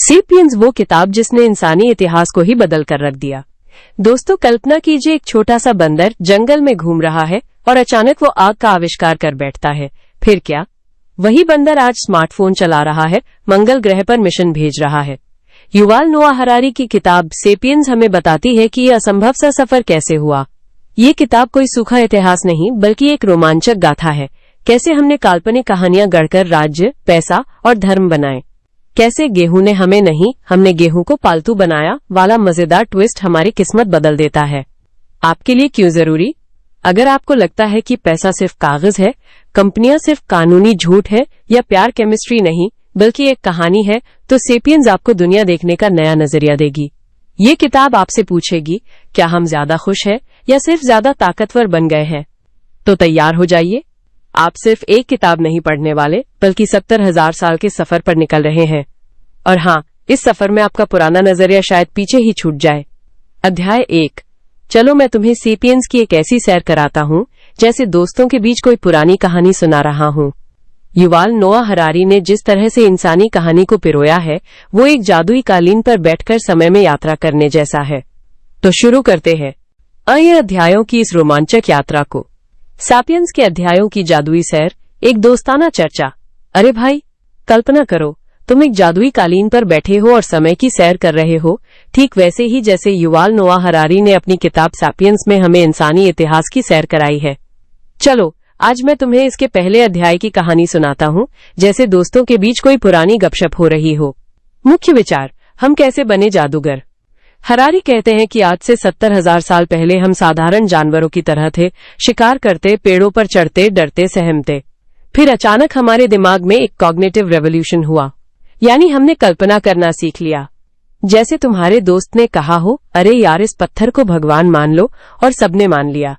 Sapiens वो किताब जिसने इंसानी इतिहास को ही बदल कर रख दिया। दोस्तों, कल्पना कीजिए एक छोटा सा बंदर जंगल में घूम रहा है और अचानक वो आग का आविष्कार कर बैठता है। फिर क्या? वही बंदर आज स्मार्टफोन चला रहा है, मंगल ग्रह पर मिशन भेज रहा है। युवाल नोआ हरारी की किताब सेपियंस हमें बताती है कि यह असंभव सा सफर कैसे हुआ। ये किताब कोई सूखा इतिहास नहीं बल्कि एक रोमांचक गाथा है। कैसे हमने काल्पनिक कहानियां गढ़कर राज्य, पैसा और धर्म बनाए। कैसे गेहूं ने हमें नहीं, हमने गेहूं को पालतू बनाया वाला मजेदार ट्विस्ट हमारी किस्मत बदल देता है। आपके लिए क्यों जरूरी? अगर आपको लगता है कि पैसा सिर्फ कागज है, कंपनियां सिर्फ कानूनी झूठ है या प्यार केमिस्ट्री नहीं बल्कि एक कहानी है, तो सेपियंस आपको दुनिया देखने का नया नजरिया देगी। ये किताब आपसे पूछेगी, क्या हम ज्यादा खुश हैं या सिर्फ ज्यादा ताकतवर बन गए हैं? तो तैयार हो जाइए। आप सिर्फ एक किताब नहीं पढ़ने वाले बल्कि 70,000 साल के सफर पर निकल रहे हैं। और हाँ, इस सफर में आपका पुराना नजरिया शायद पीछे ही छूट जाए। अध्याय 1। चलो मैं तुम्हें सेपियंस की एक ऐसी सैर कराता हूँ जैसे दोस्तों के बीच कोई पुरानी कहानी सुना रहा हूँ। युवाल नोआ हरारी ने जिस तरह से इंसानी कहानी को पिरोया है, वो एक जादुई कालीन पर बैठकर समय में यात्रा करने जैसा है। तो शुरू करते हैं आइए अध्यायों की इस रोमांचक यात्रा को। सैपियंस के अध्यायों की जादुई सैर, एक दोस्ताना चर्चा। अरे भाई, कल्पना करो तुम एक जादुई कालीन पर बैठे हो और समय की सैर कर रहे हो, ठीक वैसे ही जैसे युवाल नोआ हरारी ने अपनी किताब सैपियंस में हमें इंसानी इतिहास की सैर कराई है। चलो आज मैं तुम्हें इसके पहले अध्याय की कहानी सुनाता हूँ, जैसे दोस्तों के बीच कोई पुरानी गपशप हो रही हो। मुख्य विचार, हम कैसे बने जादूगर। हरारी कहते हैं कि आज से 70,000 साल पहले हम साधारण जानवरों की तरह थे, शिकार करते, पेड़ों पर चढ़ते, डरते, सहमते। फिर अचानक हमारे दिमाग में एक कॉग्निटिव रेवोल्यूशन हुआ, यानी हमने कल्पना करना सीख लिया। जैसे तुम्हारे दोस्त ने कहा हो, अरे यार इस पत्थर को भगवान मान लो, और सबने मान लिया।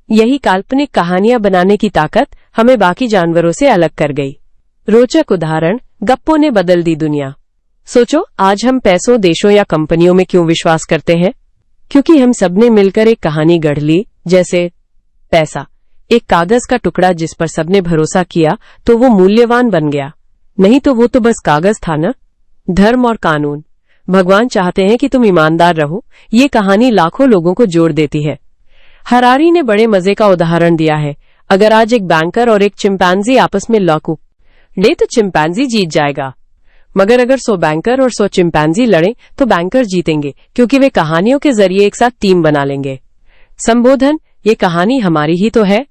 यही काल्पनिक कहानियां बनाने की ताकत हमें बाकी जानवरों से अलग कर गई। रोचक उदाहरण, गप्पों ने बदल दी दुनिया। सोचो, आज हम पैसों, देशों या कंपनियों में क्यों विश्वास करते हैं? क्योंकि हम सबने मिलकर एक कहानी गढ़ ली। जैसे पैसा, एक कागज का टुकड़ा जिस पर सबने भरोसा किया तो वो मूल्यवान बन गया, नहीं तो वो तो बस कागज था ना। धर्म और कानून, भगवान चाहते हैं कि तुम ईमानदार रहो, ये कहानी लाखों लोगों को जोड़ देती है। हरारी ने बड़े मजे का उदाहरण दिया है। अगर आज एक बैंकर और एक चिंपैंजी आपस में लड़े तो चिंपैंजी जीत जाएगा, मगर अगर 100 बैंकर और 100 चिंपैंजी लड़े तो बैंकर जीतेंगे, क्योंकि वे कहानियों के जरिए एक साथ टीम बना लेंगे। संबोधन, ये कहानी हमारी ही तो है।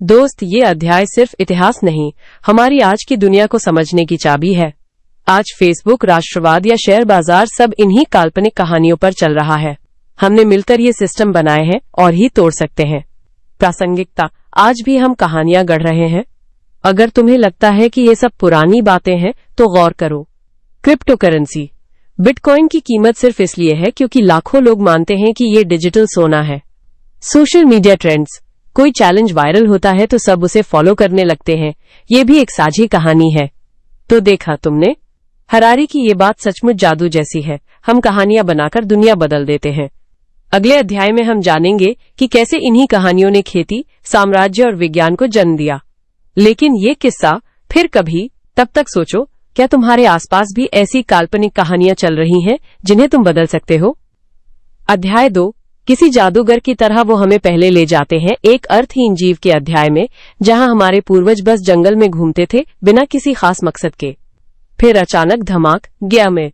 दोस्त, ये अध्याय सिर्फ इतिहास नहीं, हमारी आज की दुनिया को समझने की चाबी है। आज फेसबुक, राष्ट्रवाद या शेयर बाजार सब इन्हीं काल्पनिक कहानियों पर चल रहा है। हमने मिलकर ये सिस्टम बनाए हैं और ही तोड़ सकते हैं। प्रासंगिकता, आज भी हम कहानियां गढ़ रहे हैं। अगर तुम्हें लगता है कि ये सब पुरानी बातें हैं तो गौर करो। क्रिप्टो करेंसी, बिटकॉइन की कीमत सिर्फ इसलिए है क्योंकि लाखों लोग मानते हैं कि ये डिजिटल सोना है। सोशल मीडिया ट्रेंड्स, कोई चैलेंज वायरल होता है तो सब उसे फॉलो करने लगते हैं, ये भी एक साझी कहानी है। तो देखा तुमने, हरारी की ये बात सचमुच जादू जैसी है। हम कहानियां बनाकर दुनिया बदल देते हैं। अगले अध्याय में हम जानेंगे कि कैसे इन्हीं कहानियों ने खेती, साम्राज्य और विज्ञान को जन्म दिया। लेकिन ये किस्सा फिर कभी। तब तक सोचो, क्या तुम्हारे आसपास भी ऐसी काल्पनिक कहानियां चल रही हैं जिन्हें तुम बदल सकते हो? अध्याय 2, किसी जादूगर की तरह वो हमें पहले ले जाते हैं एक अर्थहीन जीव के अध्याय में, जहां हमारे पूर्वज बस जंगल में घूमते थे बिना किसी खास मकसद के। फिर अचानक धमाक गया में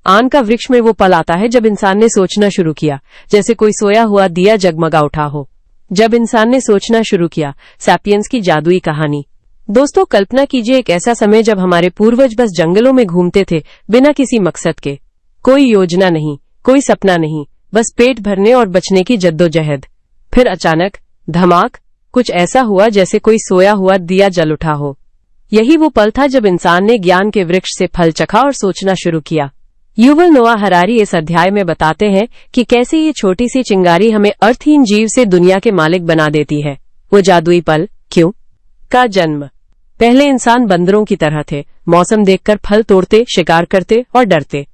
आन का वृक्ष में वो पल आता है जब इंसान ने सोचना शुरू किया, जैसे कोई सोया हुआ दिया जगमगा उठा हो। जब इंसान ने सोचना शुरू किया, सैपियंस की जादुई कहानी। दोस्तों, कल्पना कीजिए एक ऐसा समय जब हमारे पूर्वज बस जंगलों में घूमते थे बिना किसी मकसद के। कोई योजना नहीं, कोई सपना नहीं, बस पेट भरने और बचने की जद्दोजहद। फिर अचानक धमाक, कुछ ऐसा हुआ जैसे कोई सोया हुआ दिया जल उठा हो। यही वो पल था जब इंसान ने ज्ञान के वृक्ष से फल चखा और सोचना शुरू किया। युवल नोआ हरारी इस अध्याय में बताते हैं कि कैसे ये छोटी सी चिंगारी हमें अर्थहीन जीव से दुनिया के मालिक बना देती है। वो जादुई पल क्यों का जन्म। पहले इंसान बंदरों की तरह थे, मौसम देखकर फल तोड़ते, शिकार करते और डरते।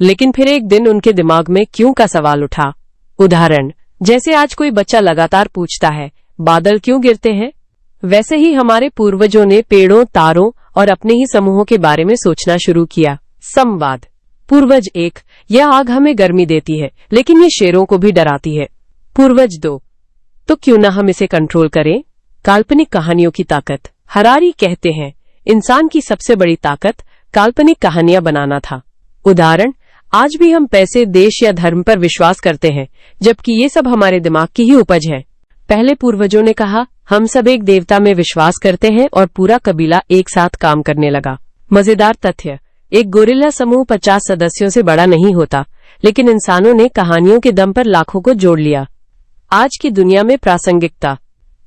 लेकिन फिर एक दिन उनके दिमाग में क्यों का सवाल उठा। उदाहरण, जैसे आज कोई बच्चा लगातार पूछता है, बादल क्यों गिरते हैं, वैसे ही हमारे पूर्वजों ने पेड़ों, तारों और अपने ही समूहों के बारे में सोचना शुरू किया। संवाद, पूर्वज 1, यह आग हमें गर्मी देती है लेकिन ये शेरों को भी डराती है। पूर्वज 2, तो क्यों ना हम इसे कंट्रोल करें। काल्पनिक कहानियों की ताकत। हरारी कहते हैं इंसान की सबसे बड़ी ताकत काल्पनिक कहानियां बनाना था। उदाहरण, आज भी हम पैसे, देश या धर्म पर विश्वास करते हैं जबकि ये सब हमारे दिमाग की ही उपज है। पहले पूर्वजों ने कहा हम सब एक देवता में विश्वास करते हैं और पूरा कबीला एक साथ काम करने लगा। मजेदार तथ्य, एक गोरिल्ला समूह 50 सदस्यों से बड़ा नहीं होता, लेकिन इंसानों ने कहानियों के दम पर लाखों को जोड़ लिया। आज की दुनिया में प्रासंगिकता।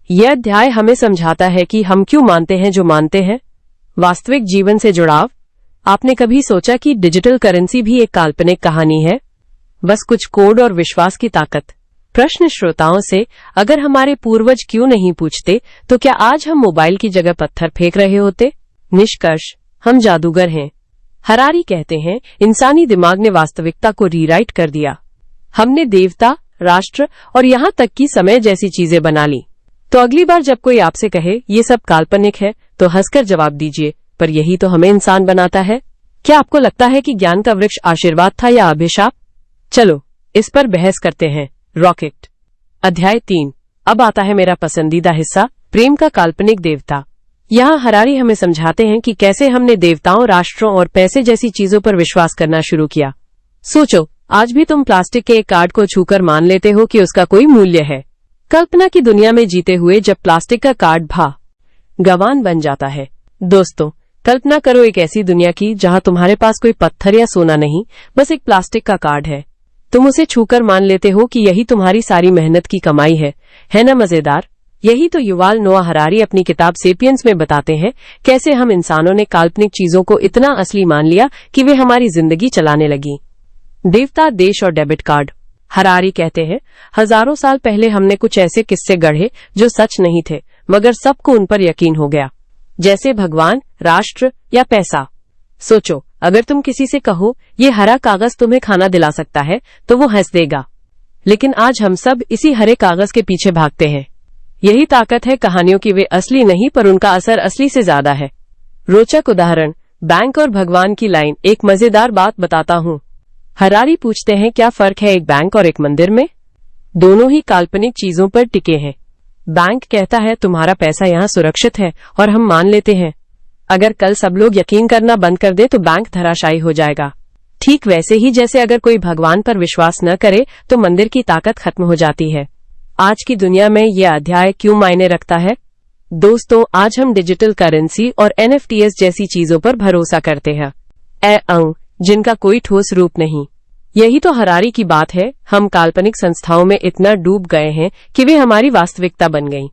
यह अध्याय हमें समझाता है कि हम क्यों मानते हैं जो मानते हैं। वास्तविक जीवन से जुड़ाव। आपने कभी सोचा कि डिजिटल करेंसी भी एक काल्पनिक कहानी है, बस कुछ कोड और विश्वास की ताकत। प्रश्न श्रोताओं से, अगर हमारे पूर्वज क्यों नहीं पूछते तो क्या आज हम मोबाइल की जगह पत्थर फेंक रहे होते। निष्कर्ष, हम जादूगर हैं। हरारी कहते हैं इंसानी दिमाग ने वास्तविकता को रीराइट कर दिया। हमने देवता, राष्ट्र और यहां तक कि समय जैसी चीजें बना ली। तो अगली बार जब कोई आपसे कहे ये सब काल्पनिक है तो हंसकर जवाब दीजिए, पर यही तो हमें इंसान बनाता है। क्या आपको लगता है कि ज्ञान का वृक्ष आशीर्वाद था या अभिशाप? चलो इस पर बहस करते हैं। रॉकेट। अध्याय 3। अब आता है मेरा पसंदीदा हिस्सा, प्रेम का काल्पनिक देवता। यहाँ हरारी हमें समझाते हैं कि कैसे हमने देवताओं, राष्ट्रों और पैसे जैसी चीजों पर विश्वास करना शुरू किया। सोचो, आज भी तुम प्लास्टिक के एक कार्ड को छूकर मान लेते हो कि उसका कोई मूल्य है। कल्पना की दुनिया में जीते हुए जब प्लास्टिक का कार्ड गवान बन जाता है। दोस्तों, कल्पना करो एक ऐसी दुनिया की जहां तुम्हारे पास कोई पत्थर या सोना नहीं, बस एक प्लास्टिक का कार्ड है। तुम उसे छूकर मान लेते हो कि यही तुम्हारी सारी मेहनत की कमाई है ना मजेदार। यही तो युवाल नोआ हरारी अपनी किताब सेपियंस में बताते हैं, कैसे हम इंसानों ने काल्पनिक चीजों को इतना असली मान लिया कि वे हमारी जिंदगी चलाने लगी। देवता, देश और डेबिट कार्ड। हरारी कहते हैं हजारों साल पहले हमने कुछ ऐसे किस्से गढ़े जो सच नहीं थे, मगर सबको उन पर यकीन हो गया, जैसे भगवान, राष्ट्र या पैसा। सोचो, अगर तुम किसी से कहो ये हरा कागज तुम्हें खाना दिला सकता है तो वो हंस देगा, लेकिन आज हम सब इसी हरे कागज के पीछे भागते हैं। यही ताकत है कहानियों की, वे असली नहीं पर उनका असर असली से ज्यादा है। रोचक उदाहरण, बैंक और भगवान की लाइन। एक मजेदार बात बताता हूँ। हरारी पूछते हैं क्या फर्क है एक बैंक और एक मंदिर में। दोनों ही काल्पनिक चीजों पर टिके हैं। बैंक कहता है तुम्हारा पैसा यहाँ सुरक्षित है और हम मान लेते हैं। अगर कल सब लोग यकीन करना बंद कर दे तो बैंक धराशायी हो जाएगा। ठीक वैसे ही जैसे अगर कोई भगवान पर विश्वास न करे तो मंदिर की ताकत खत्म हो जाती है। आज की दुनिया में यह अध्याय क्यों मायने रखता है? दोस्तों, आज हम डिजिटल करेंसी और NFTs जैसी चीजों पर भरोसा करते हैं, जिनका कोई ठोस रूप नहीं। यही तो हरारी की बात है, हम काल्पनिक संस्थाओं में इतना डूब गए हैं कि वे हमारी वास्तविकता बन गईं।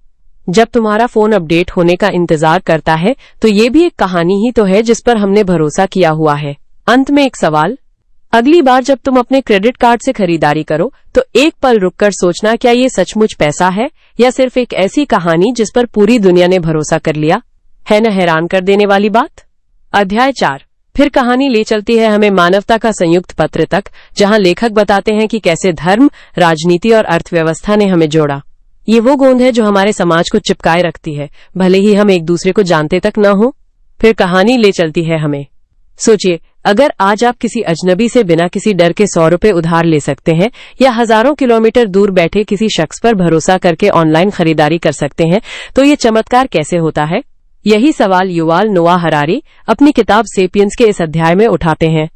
जब तुम्हारा फोन अपडेट होने का इंतजार करता है तो ये भी एक कहानी ही तो है जिस पर हमने भरोसा किया हुआ है। अंत में एक सवाल, अगली बार जब तुम अपने क्रेडिट कार्ड से खरीदारी करो तो एक पल रुककर सोचना, क्या ये सचमुच पैसा है या सिर्फ एक ऐसी कहानी जिस पर पूरी दुनिया ने भरोसा कर लिया। है न हैरान कर देने वाली बात। अध्याय 4। फिर कहानी ले चलती है हमें मानवता का संयुक्त पत्र तक, जहां लेखक बताते हैं कि कैसे धर्म, राजनीति और अर्थव्यवस्था ने हमें जोड़ा। ये वो गोंद है जो हमारे समाज को चिपकाए रखती है, भले ही हम एक दूसरे को जानते तक न हो। फिर कहानी ले चलती है हमें। सोचिए, अगर आज आप किसी अजनबी से बिना किसी डर के 100 रुपए उधार ले सकते हैं या हजारों किलोमीटर दूर बैठे किसी शख्स पर भरोसा करके ऑनलाइन खरीदारी कर सकते हैं, तो ये चमत्कार कैसे होता है? यही सवाल युवाल नोआ हरारी अपनी किताब सेपियंस के इस अध्याय में उठाते हैं।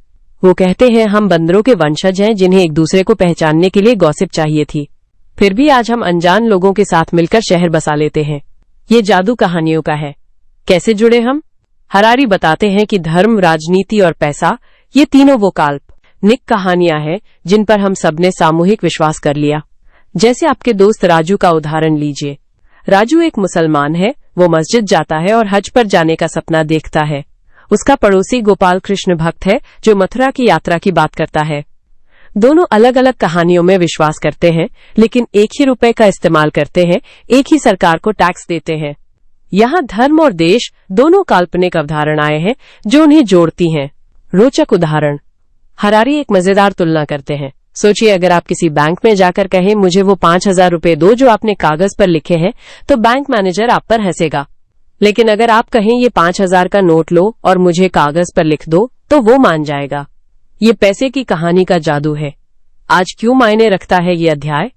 वो कहते हैं हम बंदरों के वंशज हैं जिन्हें एक दूसरे को पहचानने के लिए गॉसिप चाहिए थी, फिर भी आज हम अनजान लोगों के साथ मिलकर शहर बसा लेते हैं। ये जादू कहानियों का है। कैसे जुड़े हम? हरारी बताते हैं कि धर्म, राजनीति और पैसा, ये तीनों वो काल्पनिक कहानियां हैं जिन पर हम सबने सामूहिक विश्वास कर लिया। जैसे आपके दोस्त राजू का उदाहरण लीजिए। राजू एक मुसलमान है, वो मस्जिद जाता है और हज पर जाने का सपना देखता है। उसका पड़ोसी गोपाल कृष्ण भक्त है जो मथुरा की यात्रा की बात करता है। दोनों अलग अलग कहानियों में विश्वास करते हैं, लेकिन एक ही रुपए का इस्तेमाल करते हैं, एक ही सरकार को टैक्स देते हैं। यहाँ धर्म और देश दोनों काल्पनिक अवधारणाएं हैं जो उन्हें जोड़ती हैं। रोचक उदाहरण, हरारी एक मजेदार तुलना करते हैं। सोचिए, अगर आप किसी बैंक में जाकर कहें मुझे वो 5,000 रुपए दो जो आपने कागज पर लिखे हैं, तो बैंक मैनेजर आप पर हंसेगा। लेकिन अगर आप कहें ये 5,000 का नोट लो और मुझे कागज पर लिख दो, तो वो मान जाएगा। ये पैसे की कहानी का जादू है। आज क्यों मायने रखता है ये अध्याय?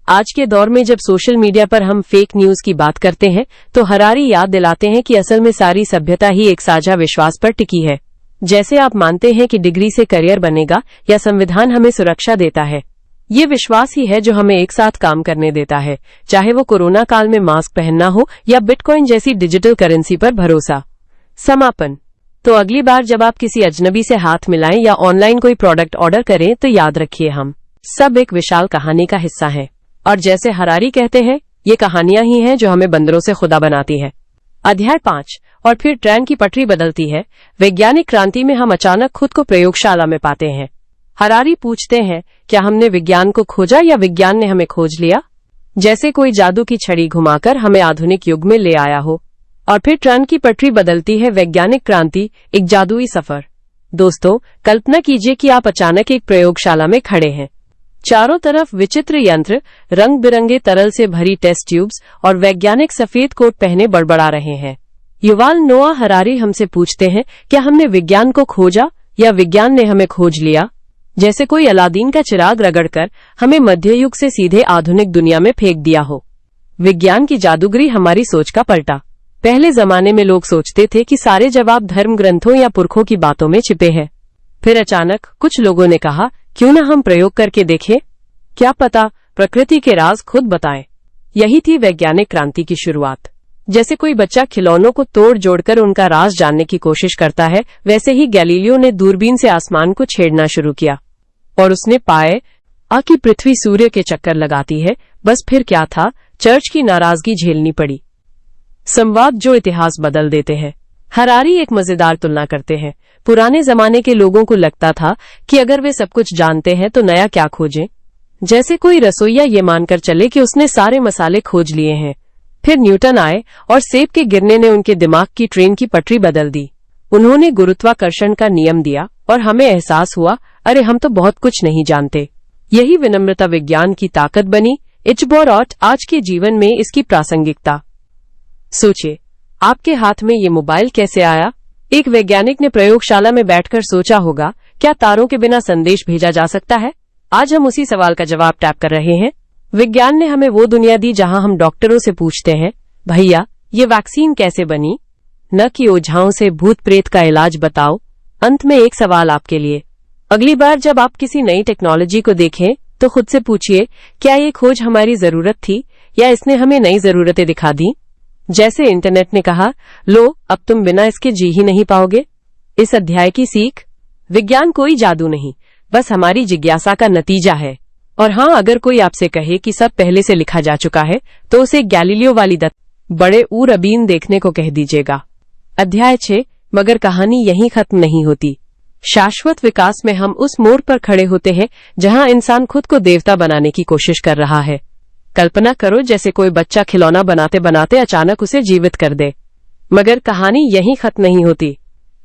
आज के दौर में जब सोशल मीडिया पर हम फेक न्यूज की बात करते हैं तो हरारी याद दिलाते हैं कि असल में सारी सभ्यता ही एक साझा विश्वास पर टिकी है। जैसे आप मानते हैं कि डिग्री से करियर बनेगा या संविधान हमें सुरक्षा देता है, ये विश्वास ही है जो हमें एक साथ काम करने देता है, चाहे वो कोरोना काल में मास्क पहनना हो या बिटकॉइन जैसी डिजिटल करेंसी पर भरोसा। समापन। तो अगली बार जब आप किसी अजनबी से हाथ मिलाएं या ऑनलाइन कोई प्रोडक्ट ऑर्डर करें तो याद रखिए, हम सब एक विशाल कहानी का हिस्सा हैं। और जैसे हरारी कहते हैं, ये कहानियां ही हैं जो हमें बंदरों से खुदा बनाती है। अध्याय 5। और फिर ट्रेन की पटरी बदलती है। वैज्ञानिक क्रांति में हम अचानक खुद को प्रयोगशाला में पाते हैं। हरारी पूछते हैं, क्या हमने विज्ञान को खोजा या विज्ञान ने हमें खोज लिया? जैसे कोई जादू की छड़ी घुमाकर हमें आधुनिक युग में ले आया हो। और फिर ट्रेन की पटरी बदलती है। वैज्ञानिक क्रांति, एक जादुई सफर। दोस्तों, कल्पना कीजिए कि आप अचानक एक प्रयोगशाला में खड़े हैं। चारों तरफ विचित्र यंत्र, रंग बिरंगे तरल से भरी टेस्ट ट्यूब्स और वैज्ञानिक सफेद कोट पहने बड़बड़ा रहे हैं। युवाल नोआ हरारी हमसे पूछते हैं, क्या हमने विज्ञान को खोजा या विज्ञान ने हमें खोज लिया? जैसे कोई अलादीन का चिराग रगड़कर हमें मध्ययुग से सीधे आधुनिक दुनिया में फेंक दिया हो। विज्ञान की जादूगरी हमारी सोच का पलटा। पहले जमाने में लोग सोचते थे कि सारे जवाब धर्म ग्रंथों या पुरखों की बातों में छिपे हैं। फिर अचानक कुछ लोगों ने कहा, क्यों न हम प्रयोग करके देखें? क्या पता प्रकृति के राज खुद बताएं। यही थी वैज्ञानिक क्रांति की शुरुआत। जैसे कोई बच्चा खिलौनों को तोड़ जोड़कर उनका राज जानने की कोशिश करता है, वैसे ही गैलीलियो ने दूरबीन से आसमान को छेड़ना शुरू किया और उसने पाया कि पृथ्वी सूर्य के चक्कर लगाती है। बस फिर क्या था, चर्च की नाराजगी झेलनी पड़ी। संवाद जो इतिहास बदल देते हैं। हरारी एक मजेदार तुलना करते हैं। पुराने जमाने के लोगों को लगता था कि अगर वे सब कुछ जानते हैं तो नया क्या खोजें। जैसे कोई रसोइया ये मानकर चले कि उसने सारे मसाले खोज लिए हैं। फिर न्यूटन आए और सेब के गिरने ने उनके दिमाग की ट्रेन की पटरी बदल दी। उन्होंने गुरुत्वाकर्षण का नियम दिया और हमें एहसास हुआ, अरे हम तो बहुत कुछ नहीं जानते। यही विनम्रता विज्ञान की ताकत बनी। इचबोरॉट, आज के जीवन में इसकी प्रासंगिकता। सोचिए, आपके हाथ में ये मोबाइल कैसे आया? एक वैज्ञानिक ने प्रयोगशाला में बैठकर सोचा होगा, क्या तारों के बिना संदेश भेजा जा सकता है? आज हम उसी सवाल का जवाब टैप कर रहे हैं। विज्ञान ने हमें वो दुनिया दी जहां हम डॉक्टरों से पूछते हैं, भैया ये वैक्सीन कैसे बनी? न कि ओझाओं से भूत प्रेत का इलाज बताओ। अंत में एक सवाल आपके लिए। अगली बार जब आप किसी नई टेक्नोलॉजी को देखें तो खुद से पूछिए, क्या ये खोज हमारी जरूरत थी या इसने हमें नई जरूरतें दिखा दी? जैसे इंटरनेट ने कहा, लो अब तुम बिना इसके जी ही नहीं पाओगे। इस अध्याय की सीख, विज्ञान कोई जादू नहीं, बस हमारी जिज्ञासा का नतीजा है। और हाँ, अगर कोई आपसे कहे कि सब पहले से लिखा जा चुका है तो उसे गैलीलियो वाली बड़े ऊरबीन देखने को कह दीजिएगा। अध्याय 6। मगर कहानी यहीं खत्म नहीं होती। शाश्वत विकास में हम उस मोड़ पर खड़े होते हैं जहां इंसान खुद को देवता बनाने की कोशिश कर रहा है। कल्पना करो जैसे कोई बच्चा खिलौना बनाते बनाते अचानक उसे जीवित कर दे। मगर कहानी यहीं खत्म नहीं होती,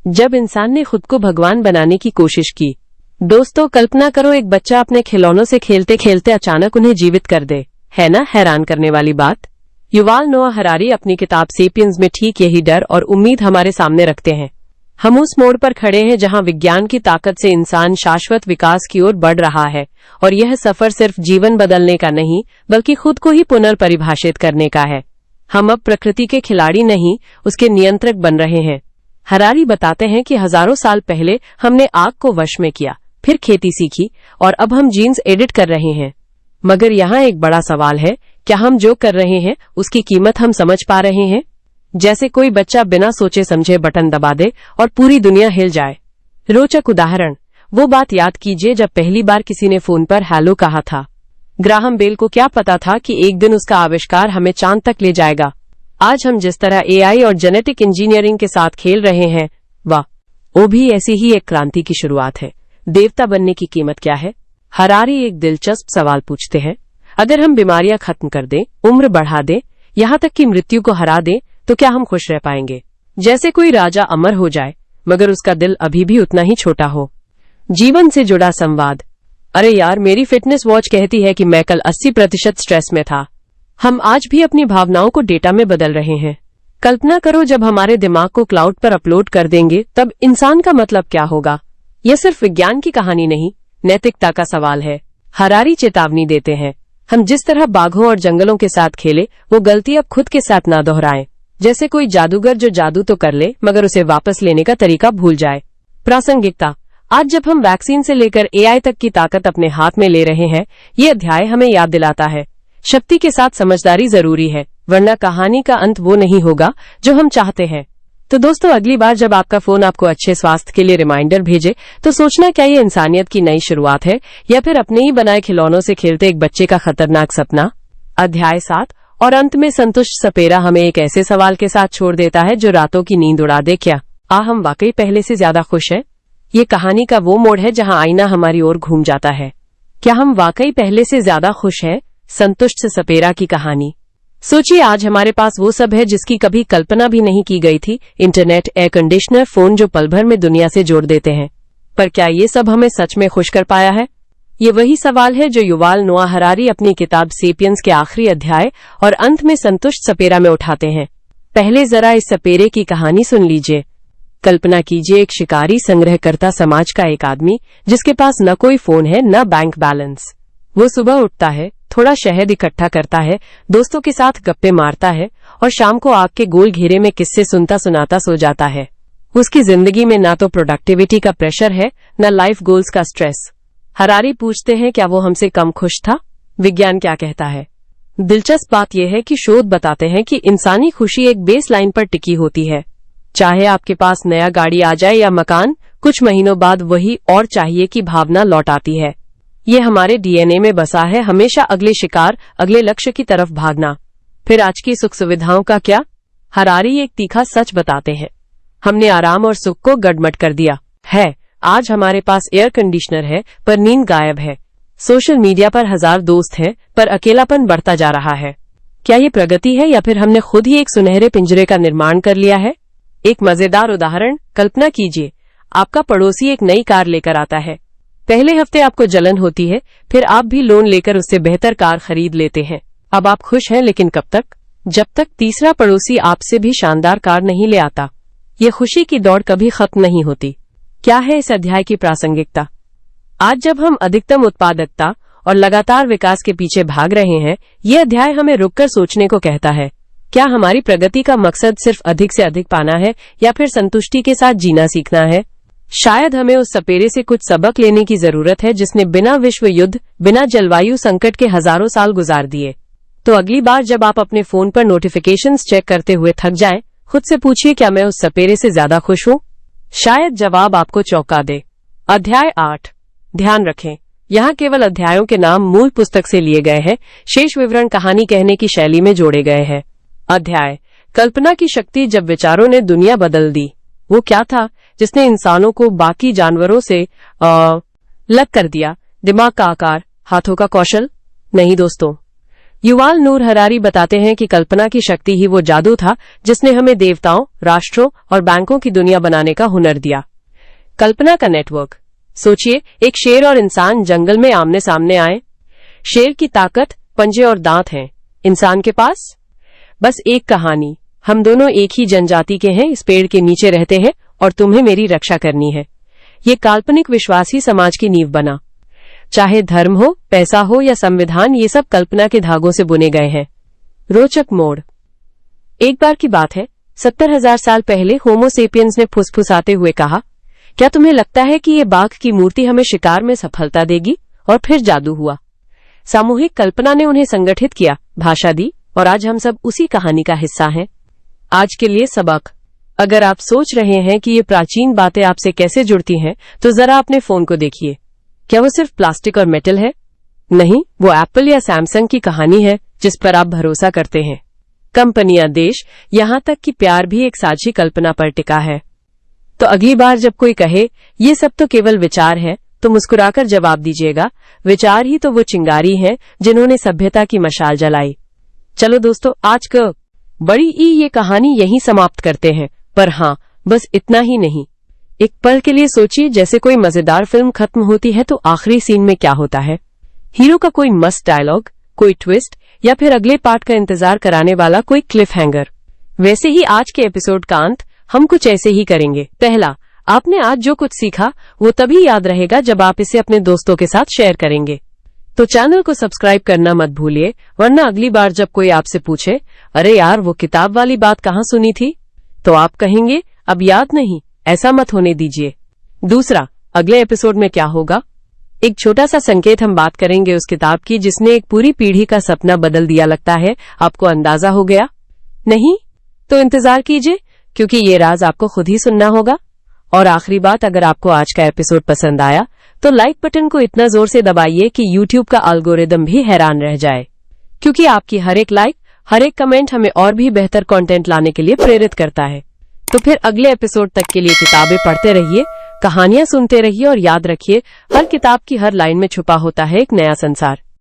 जब इंसान ने खुद को भगवान बनाने की कोशिश की। दोस्तों, कल्पना करो एक बच्चा अपने खिलौनों से खेलते खेलते अचानक उन्हें जीवित कर दे। है ना हैरान करने वाली बात? युवाल नोआ हरारी अपनी किताब सेपियंस में ठीक यही डर और उम्मीद हमारे सामने रखते हैं। हम उस मोड़ पर खड़े हैं जहां विज्ञान की ताकत से इंसान शाश्वत विकास की ओर बढ़ रहा है, और यह सफर सिर्फ जीवन बदलने का नहीं बल्कि खुद को ही पुनर्परिभाषित करने का है। हम अब प्रकृति के खिलाड़ी नहीं, उसके नियंत्रक बन रहे हैं। हरारी बताते हैं कि हजारों साल पहले हमने आग को वश में किया, फिर खेती सीखी और अब हम जीन्स एडिट कर रहे हैं। मगर यहाँ एक बड़ा सवाल है, क्या हम जो कर रहे हैं उसकी कीमत हम समझ पा रहे हैं? जैसे कोई बच्चा बिना सोचे समझे बटन दबा दे और पूरी दुनिया हिल जाए। रोचक उदाहरण, वो बात याद कीजिए जब पहली बार किसी ने फोन पर हेलो कहा था। ग्राहम बेल को क्या पता था कि एक दिन उसका आविष्कार हमें चांद तक ले जाएगा। आज हम जिस तरह एआई और जेनेटिक इंजीनियरिंग के साथ खेल रहे हैं, वाह, वो भी ऐसी ही एक क्रांति की शुरुआत है। देवता बनने की कीमत क्या है? हरारी एक दिलचस्प सवाल पूछते हैं। अगर हम बीमारियां खत्म कर दें, उम्र बढ़ा दें, यहाँ तक कि मृत्यु को हरा दें, तो क्या हम खुश रह पाएंगे? जैसे कोई राजा अमर हो जाए मगर उसका दिल अभी भी उतना ही छोटा हो। जीवन से जुड़ा संवाद, अरे यार, मेरी फिटनेस वॉच कहती है कि मैं कल 80% स्ट्रेस में था। हम आज भी अपनी भावनाओं को डेटा में बदल रहे हैं। कल्पना करो जब हमारे दिमाग को क्लाउड पर अपलोड कर देंगे, तब इंसान का मतलब क्या होगा? यह सिर्फ विज्ञान की कहानी नहीं, नैतिकता का सवाल है। हरारी चेतावनी देते हैं, हम जिस तरह बाघों और जंगलों के साथ खेले वो गलती अब खुद के साथ ना दोहराएं। जैसे कोई जादूगर जो जादू तो कर ले मगर उसे वापस लेने का तरीका भूल जाए। प्रासंगिकता। आज जब हम वैक्सीन से लेकर एआई तक की ताकत अपने हाथ में ले रहे हैं, ये अध्याय हमें याद दिलाता है, शक्ति के साथ समझदारी जरूरी है, वरना कहानी का अंत वो नहीं होगा जो हम चाहते हैं। तो दोस्तों, अगली बार जब आपका फोन आपको अच्छे स्वास्थ्य के लिए रिमाइंडर भेजे तो सोचना क्या ये इंसानियत की नई शुरुआत है या फिर अपने ही बनाए खिलौनों से खेलते एक बच्चे का खतरनाक सपना। अध्याय 7 और अंत में संतुष्ट सपेरा हमें एक ऐसे सवाल के साथ छोड़ देता है जो रातों की नींद उड़ा दे, क्या हम वाकई पहले से ज्यादा खुश हैं? ये कहानी का वो मोड़ है जहां आईना हमारी ओर घूम जाता है। क्या हम वाकई पहले से ज्यादा खुश हैं? संतुष्ट सपेरा की कहानी। सोचिए, आज हमारे पास वो सब है जिसकी कभी कल्पना भी नहीं की गई थी। इंटरनेट, एयर कंडीशनर, फोन जो पल भर में दुनिया से जोड़ देते हैं। पर क्या ये सब हमें सच में खुश कर पाया है? ये वही सवाल है जो युवाल नोआ हरारी अपनी किताब सेपियंस के आखिरी अध्याय और अंत में संतुष्ट सपेरा में उठाते हैं। पहले जरा इस सपेरे की कहानी सुन लीजिए। कल्पना कीजिए, एक शिकारी संग्रहकर्ता समाज का एक आदमी जिसके पास न कोई फोन है न बैंक बैलेंस। वो सुबह उठता है, थोड़ा शहद इकट्ठा करता है, दोस्तों के साथ गप्पे मारता है और शाम को आग के गोल घेरे में किस्से सुनता सुनाता सो जाता है। उसकी जिंदगी में ना तो प्रोडक्टिविटी का प्रेशर है न लाइफ गोल्स का स्ट्रेस। हरारी पूछते हैं, क्या वो हमसे कम खुश था? विज्ञान क्या कहता है? दिलचस्प बात यह है कि शोध बताते हैं कि इंसानी खुशी एक बेस लाइन पर टिकी होती है। चाहे आपके पास नया गाड़ी आ जाए या मकान, कुछ महीनों बाद वही और चाहिए की भावना लौट आती है। ये हमारे डीएनए में बसा है, हमेशा अगले शिकार, अगले लक्ष्य की तरफ भागना। फिर आज की सुख सुविधाओं का क्या? हरारी एक तीखा सच बताते हैं, हमने आराम और सुख को गड़मड़ कर दिया है। आज हमारे पास एयर कंडीशनर है पर नींद गायब है। सोशल मीडिया पर 1000 दोस्त हैं पर अकेलापन बढ़ता जा रहा है। क्या ये प्रगति है या फिर हमने खुद ही एक सुनहरे पिंजरे का निर्माण कर लिया है? एक मजेदार उदाहरण, कल्पना कीजिए, आपका पड़ोसी एक नई कार लेकर आता है। पहले हफ्ते आपको जलन होती है, फिर आप भी लोन लेकर उससे बेहतर कार खरीद लेते हैं। अब आप खुश हैं, लेकिन कब तक? जब तक तीसरा पड़ोसी आपसे भी शानदार कार नहीं ले आता। ये खुशी की दौड़ कभी खत्म नहीं होती। क्या है इस अध्याय की प्रासंगिकता? आज जब हम अधिकतम उत्पादकता और लगातार विकास के पीछे भाग रहे हैं, ये अध्याय हमें रुककर सोचने को कहता है, क्या हमारी प्रगति का मकसद सिर्फ अधिक से अधिक पाना है या फिर संतुष्टि के साथ जीना सीखना है? शायद हमें उस सपेरे से कुछ सबक लेने की जरूरत है जिसने बिना विश्व युद्ध, बिना जलवायु संकट के हजारों साल गुजार दिए। तो अगली बार जब आप अपने फोन पर नोटिफिकेशंस चेक करते हुए थक जाएं, खुद से पूछिए, क्या मैं उस सपेरे से ज्यादा खुश हूं? शायद जवाब आपको चौंका दे। अध्याय 8। ध्यान रखें, यहाँ केवल अध्यायों के नाम मूल पुस्तक से लिए गए हैं, शेष विवरण कहानी कहने की शैली में जोड़े गए हैं। अध्याय, कल्पना की शक्ति। जब विचारों ने दुनिया बदल दी, वो क्या था जिसने इंसानों को बाकी जानवरों से अलग कर दिया? दिमाग का आकार, हाथों का कौशल? नहीं दोस्तों, युवाल नूर हरारी बताते हैं कि कल्पना की शक्ति ही वो जादू था जिसने हमें देवताओं, राष्ट्रों और बैंकों की दुनिया बनाने का हुनर दिया। कल्पना का नेटवर्क। सोचिए, एक शेर और इंसान जंगल में आमने सामने आए। शेर की ताकत, पंजे और दांत हैं। इंसान के पास बस एक कहानी, हम दोनों एक ही जनजाति के हैं, इस पेड़ के नीचे रहते हैं और तुम्हें मेरी रक्षा करनी है। ये काल्पनिक विश्वास ही समाज की नींव बना। चाहे धर्म हो, पैसा हो या संविधान, ये सब कल्पना के धागों से बुने गए हैं। रोचक मोड़। एक बार की बात है, 70,000 साल पहले होमो सेपियंस ने फुसफुसाते हुए कहा, क्या तुम्हें लगता है कि ये बाघ की मूर्ति हमें शिकार में सफलता देगी? और फिर जादू हुआ। सामूहिक कल्पना ने उन्हें संगठित किया, भाषा दी और आज हम सब उसी कहानी का हिस्सा हैं। आज के लिए सबक। अगर आप सोच रहे हैं कि ये प्राचीन बातें आपसे कैसे जुड़ती हैं, तो जरा अपने फोन को देखिए। क्या वो सिर्फ प्लास्टिक और मेटल है? नहीं, वो एप्पल या सैमसंग की कहानी है जिस पर आप भरोसा करते हैं। कंपनियां, देश, यहाँ तक कि प्यार भी एक साझी कल्पना पर टिका है। तो अगली बार जब कोई कहे ये सब तो केवल विचार है, तो मुस्कुराकर जवाब दीजिएगा, विचार ही तो वो चिंगारी हैं जिन्होंने सभ्यता की मशाल जलाई। चलो दोस्तों, आज का बड़ी ये कहानी यहीं समाप्त करते हैं। पर हाँ, बस इतना ही नहीं। एक पल के लिए सोचिए, जैसे कोई मजेदार फिल्म खत्म होती है तो आखिरी सीन में क्या होता है? हीरो का कोई मस्त डायलॉग, कोई ट्विस्ट या फिर अगले पार्ट का इंतजार कराने वाला कोई क्लिफ हैंगर। वैसे ही आज के एपिसोड का अंत हम कुछ ऐसे ही करेंगे। पहला, आपने आज जो कुछ सीखा वो तभी याद रहेगा जब आप इसे अपने दोस्तों के साथ शेयर करेंगे। तो चैनल को सब्सक्राइब करना मत भूलिए, वरना अगली बार जब कोई आपसे पूछे, अरे यार वो किताब वाली बात कहाँ सुनी थी, तो आप कहेंगे अब याद नहीं। ऐसा मत होने दीजिए। दूसरा, अगले एपिसोड में क्या होगा? एक छोटा सा संकेत हम बात करेंगे उस किताब की जिसने एक पूरी पीढ़ी का सपना बदल दिया। लगता है आपको अंदाजा हो गया? नहीं? तो इंतजार कीजिए, क्योंकि ये राज आपको खुद ही सुनना होगा। और आखिरी बात, अगर आपको आज का एपिसोड पसंद आया तो लाइक बटन को इतना जोर से दबाइए कि YouTube का एल्गोरिदम भी हैरान रह जाए, क्योंकि आपकी हर एक लाइक, हर एक कमेंट हमें और भी बेहतर कंटेंट लाने के लिए प्रेरित करता है। तो फिर अगले एपिसोड तक के लिए किताबें पढ़ते रहिए, कहानियां सुनते रहिए और याद रखिए, हर किताब की हर लाइन में छुपा होता है एक नया संसार।